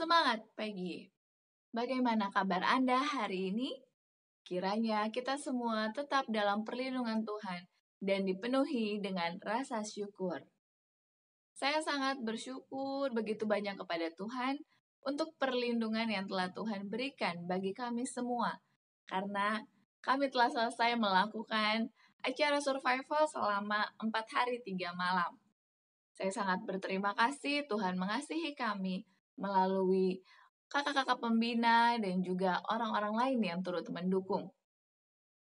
Semangat pagi. Bagaimana kabar Anda hari ini? Kiranya kita semua tetap dalam perlindungan Tuhan dan dipenuhi dengan rasa syukur. Saya sangat bersyukur begitu banyak kepada Tuhan untuk perlindungan yang telah Tuhan berikan bagi kami semua. Karena kami telah selesai melakukan acara survival selama 4 hari 3 malam. Saya sangat berterima kasih Tuhan mengasihi kami melalui kakak-kakak pembina dan juga orang-orang lain yang turut mendukung.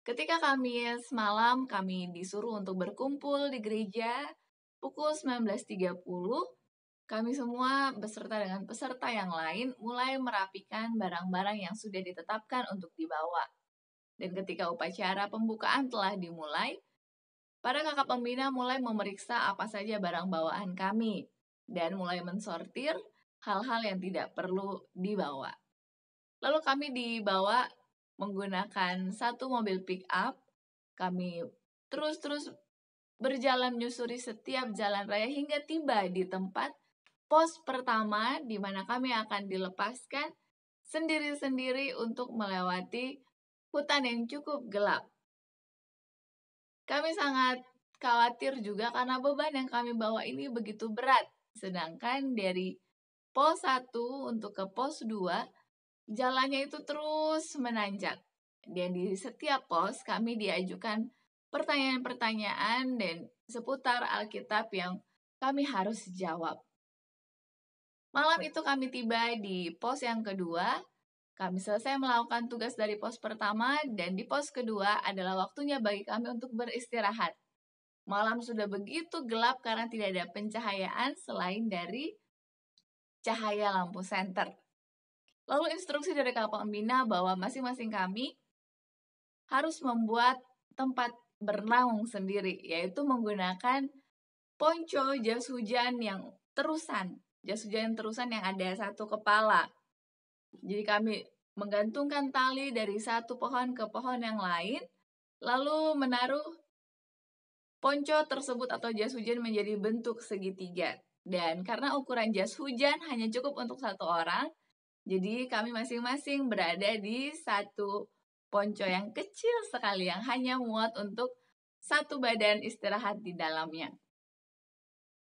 Ketika kami semalam, kami disuruh untuk berkumpul di gereja pukul 19.30, kami semua beserta dengan peserta yang lain mulai merapikan barang-barang yang sudah ditetapkan untuk dibawa. Dan ketika upacara pembukaan telah dimulai, para kakak pembina mulai memeriksa apa saja barang bawaan kami dan mulai mensortir hal-hal yang tidak perlu dibawa. Lalu kami dibawa menggunakan satu mobil pick up. Kami terus berjalan menyusuri setiap jalan raya hingga tiba di tempat pos pertama di mana kami akan dilepaskan sendiri-sendiri untuk melewati hutan yang cukup gelap. Kami sangat khawatir juga karena beban yang kami bawa ini begitu berat. Sedangkan dari pos 1 untuk ke pos 2, jalannya itu terus menanjak. Dan di setiap pos kami diajukan pertanyaan-pertanyaan dan seputar Alkitab yang kami harus jawab. Malam itu kami tiba di pos yang kedua. Kami selesai melakukan tugas dari pos pertama dan di pos kedua adalah waktunya bagi kami untuk beristirahat. Malam sudah begitu gelap karena tidak ada pencahayaan selain dari cahaya lampu senter. Lalu instruksi dari kakak pembina bahwa masing-masing kami harus membuat tempat bernaung sendiri, yaitu menggunakan ponco jas hujan yang terusan. Jas hujan terusan yang ada satu kepala. Jadi kami menggantungkan tali dari satu pohon ke pohon yang lain, lalu menaruh ponco tersebut atau jas hujan menjadi bentuk segitiga. Dan karena ukuran jas hujan hanya cukup untuk satu orang, jadi kami masing-masing berada di satu ponco yang kecil sekali yang hanya muat untuk satu badan istirahat di dalamnya.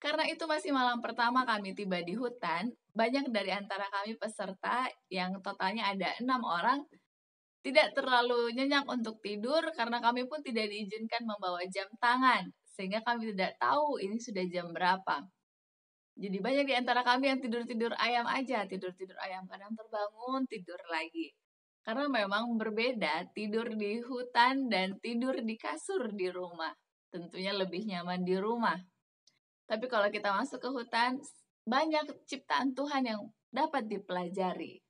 Karena itu masih malam pertama kami tiba di hutan, banyak dari antara kami peserta yang totalnya ada 6 orang tidak terlalu nyenyak untuk tidur karena kami pun tidak diizinkan membawa jam tangan, sehingga kami tidak tahu ini sudah jam berapa. Jadi banyak di antara kami yang tidur-tidur ayam aja, tidur-tidur ayam, kadang terbangun, tidur lagi. Karena memang berbeda tidur di hutan dan tidur di kasur di rumah. Tentunya lebih nyaman di rumah. Tapi kalau kita masuk ke hutan, banyak ciptaan Tuhan yang dapat dipelajari.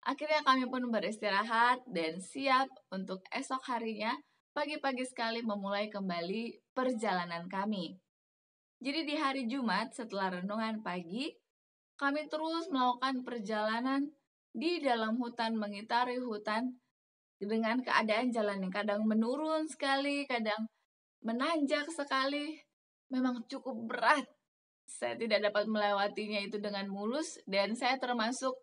Akhirnya kami pun beristirahat dan siap untuk esok harinya pagi-pagi sekali memulai kembali perjalanan kami. Jadi di hari Jumat setelah renungan pagi, kami terus melakukan perjalanan di dalam hutan, mengitari hutan dengan keadaan jalan yang kadang menurun sekali, kadang menanjak sekali. Memang cukup berat. Saya tidak dapat melewatinya itu dengan mulus dan saya termasuk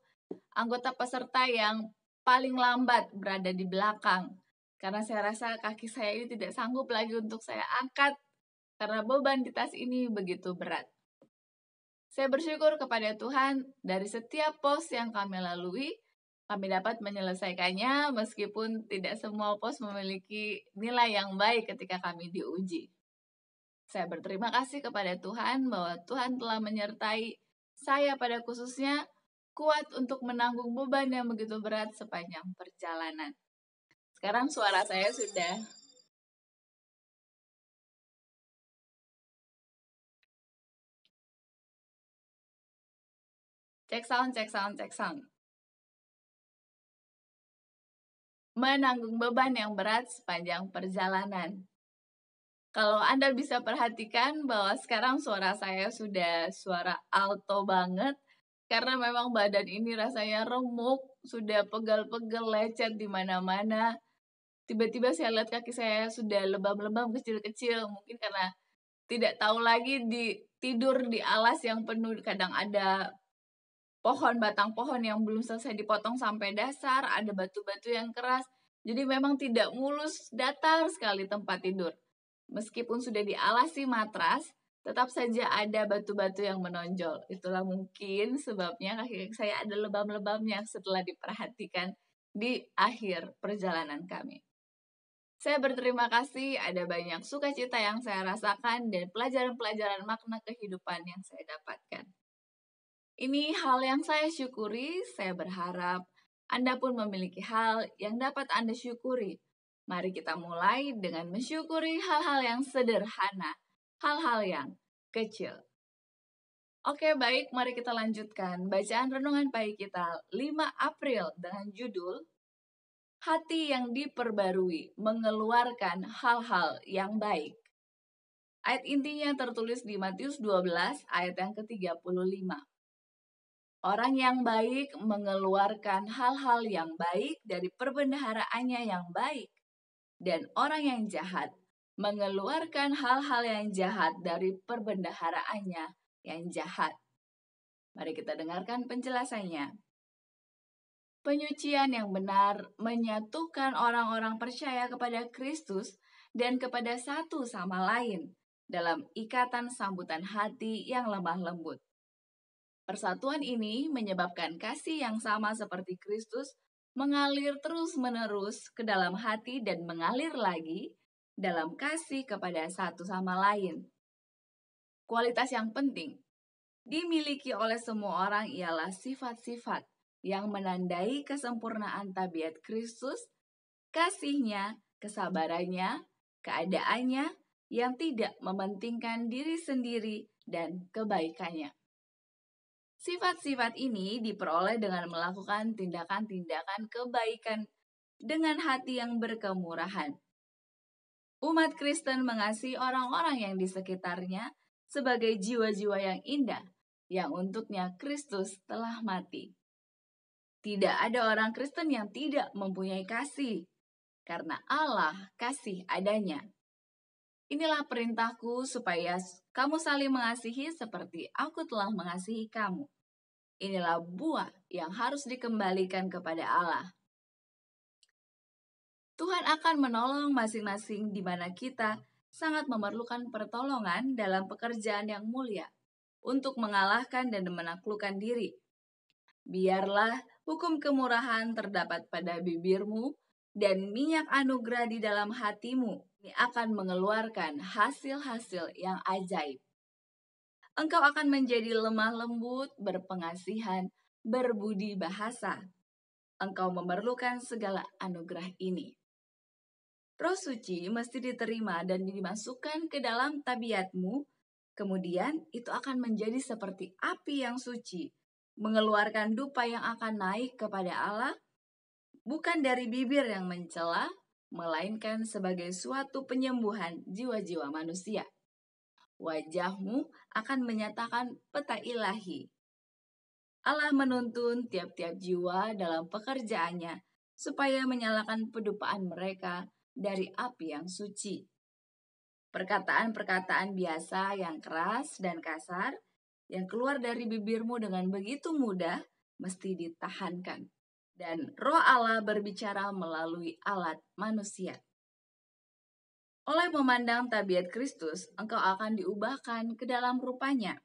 anggota peserta yang paling lambat berada di belakang. Karena saya rasa kaki saya ini tidak sanggup lagi untuk saya angkat karena beban di tas ini begitu berat. Saya bersyukur kepada Tuhan dari setiap pos yang kami lalui, kami dapat menyelesaikannya meskipun tidak semua pos memiliki nilai yang baik ketika kami diuji. Saya berterima kasih kepada Tuhan bahwa Tuhan telah menyertai saya pada khususnya kuat untuk menanggung beban yang begitu berat sepanjang perjalanan. Sekarang suara saya sudah cek sound. Menanggung beban yang berat sepanjang perjalanan. Kalau Anda bisa perhatikan bahwa sekarang suara saya sudah suara alto banget, karena memang badan ini rasanya remuk, sudah pegal-pegal, lecet di mana-mana. Tiba-tiba saya lihat kaki saya sudah lebam-lebam kecil-kecil, mungkin karena tidak tahu lagi tidur di alas yang penuh, kadang ada batang pohon yang belum selesai dipotong sampai dasar, ada batu-batu yang keras. Jadi memang tidak mulus, datar sekali tempat tidur. Meskipun sudah dialasi matras, tetap saja ada batu-batu yang menonjol. Itulah mungkin sebabnya kaki saya ada lebam-lebamnya setelah diperhatikan di akhir perjalanan kami. Saya berterima kasih ada banyak sukacita yang saya rasakan dan pelajaran-pelajaran makna kehidupan yang saya dapatkan. Ini hal yang saya syukuri, saya berharap Anda pun memiliki hal yang dapat Anda syukuri. Mari kita mulai dengan mensyukuri hal-hal yang sederhana, hal-hal yang kecil. Oke, baik, mari kita lanjutkan bacaan renungan pagi kita 5 April dengan judul Hati yang diperbarui mengeluarkan hal-hal yang baik. Ayat intinya tertulis di Matius 12 ayat yang ke-35. Orang yang baik mengeluarkan hal-hal yang baik dari perbendaharaannya yang baik. Dan orang yang jahat mengeluarkan hal-hal yang jahat dari perbendaharaannya yang jahat. Mari kita dengarkan penjelasannya. Penyucian yang benar menyatukan orang-orang percaya kepada Kristus dan kepada satu sama lain dalam ikatan sambutan hati yang lemah lembut. Persatuan ini menyebabkan kasih yang sama seperti Kristus mengalir terus-menerus ke dalam hati dan mengalir lagi dalam kasih kepada satu sama lain. Kualitas yang penting dimiliki oleh semua orang ialah sifat-sifat yang menandai kesempurnaan tabiat Kristus, kasihnya, kesabarannya, keadaannya yang tidak mementingkan diri sendiri dan kebaikannya. Sifat-sifat ini diperoleh dengan melakukan tindakan-tindakan kebaikan dengan hati yang berkemurahan. Umat Kristen mengasihi orang-orang yang di sekitarnya sebagai jiwa-jiwa yang indah, yang untuknya Kristus telah mati. Tidak ada orang Kristen yang tidak mempunyai kasih, karena Allah kasih adanya. Inilah perintahku supaya kamu saling mengasihi seperti aku telah mengasihi kamu. Inilah buah yang harus dikembalikan kepada Allah. Tuhan akan menolong masing-masing di mana kita sangat memerlukan pertolongan dalam pekerjaan yang mulia untuk mengalahkan dan menaklukkan diri. Biarlah hukum kemurahan terdapat pada bibirmu dan minyak anugerah di dalam hatimu. Ini akan mengeluarkan hasil-hasil yang ajaib. Engkau akan menjadi lemah lembut, berpengasihan, berbudi bahasa. Engkau memerlukan segala anugerah ini. Roh suci mesti diterima dan dimasukkan ke dalam tabiatmu, kemudian itu akan menjadi seperti api yang suci, mengeluarkan dupa yang akan naik kepada Allah, bukan dari bibir yang mencela, melainkan sebagai suatu penyembuhan jiwa-jiwa manusia. Wajahmu akan menyatakan peta ilahi. Allah menuntun tiap-tiap jiwa dalam pekerjaannya supaya menyalakan pedupaan mereka dari api yang suci. Perkataan-perkataan biasa yang keras dan kasar yang keluar dari bibirmu dengan begitu mudah mesti ditahankan. Dan Roh Allah berbicara melalui alat manusia. Oleh memandang tabiat Kristus, engkau akan diubahkan ke dalam rupanya.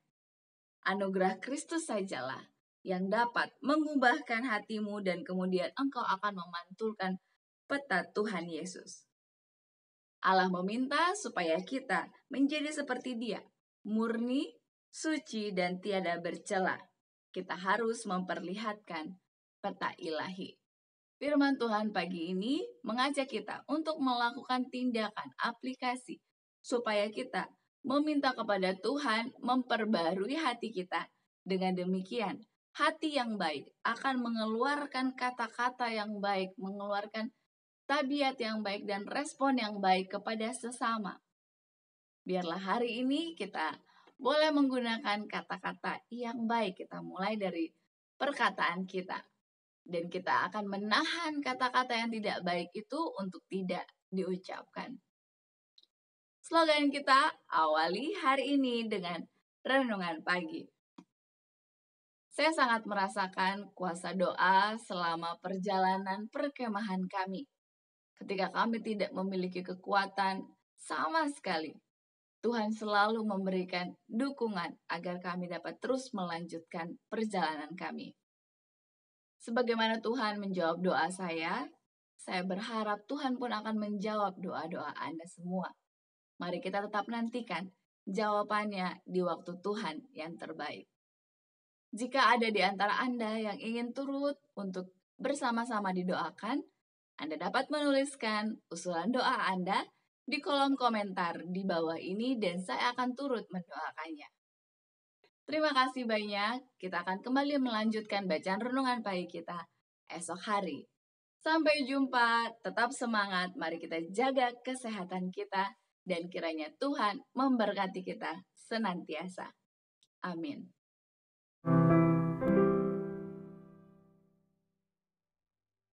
Anugerah Kristus sajalah yang dapat mengubahkan hatimu dan kemudian engkau akan memantulkan peta Tuhan Yesus. Allah meminta supaya kita menjadi seperti Dia, murni, suci, dan tiada bercela. Kita harus memperlihatkan peta ilahi. Firman Tuhan pagi ini mengajak kita untuk melakukan tindakan aplikasi supaya kita meminta kepada Tuhan memperbarui hati kita. Dengan demikian, hati yang baik akan mengeluarkan kata-kata yang baik, mengeluarkan tabiat yang baik dan respon yang baik kepada sesama. Biarlah hari ini kita boleh menggunakan kata-kata yang baik. Kita mulai dari perkataan kita. Dan kita akan menahan kata-kata yang tidak baik itu untuk tidak diucapkan. Slogan kita awali hari ini dengan renungan pagi. Saya sangat merasakan kuasa doa selama perjalanan perkemahan kami. Ketika kami tidak memiliki kekuatan sama sekali, Tuhan selalu memberikan dukungan agar kami dapat terus melanjutkan perjalanan kami. Sebagaimana Tuhan menjawab doa saya berharap Tuhan pun akan menjawab doa-doa Anda semua. Mari kita tetap nantikan jawabannya di waktu Tuhan yang terbaik. Jika ada di antara Anda yang ingin turut untuk bersama-sama didoakan, Anda dapat menuliskan usulan doa Anda di kolom komentar di bawah ini dan saya akan turut mendoakannya. Terima kasih banyak, kita akan kembali melanjutkan bacaan renungan pagi kita esok hari. Sampai jumpa, tetap semangat, mari kita jaga kesehatan kita dan kiranya Tuhan memberkati kita senantiasa. Amin.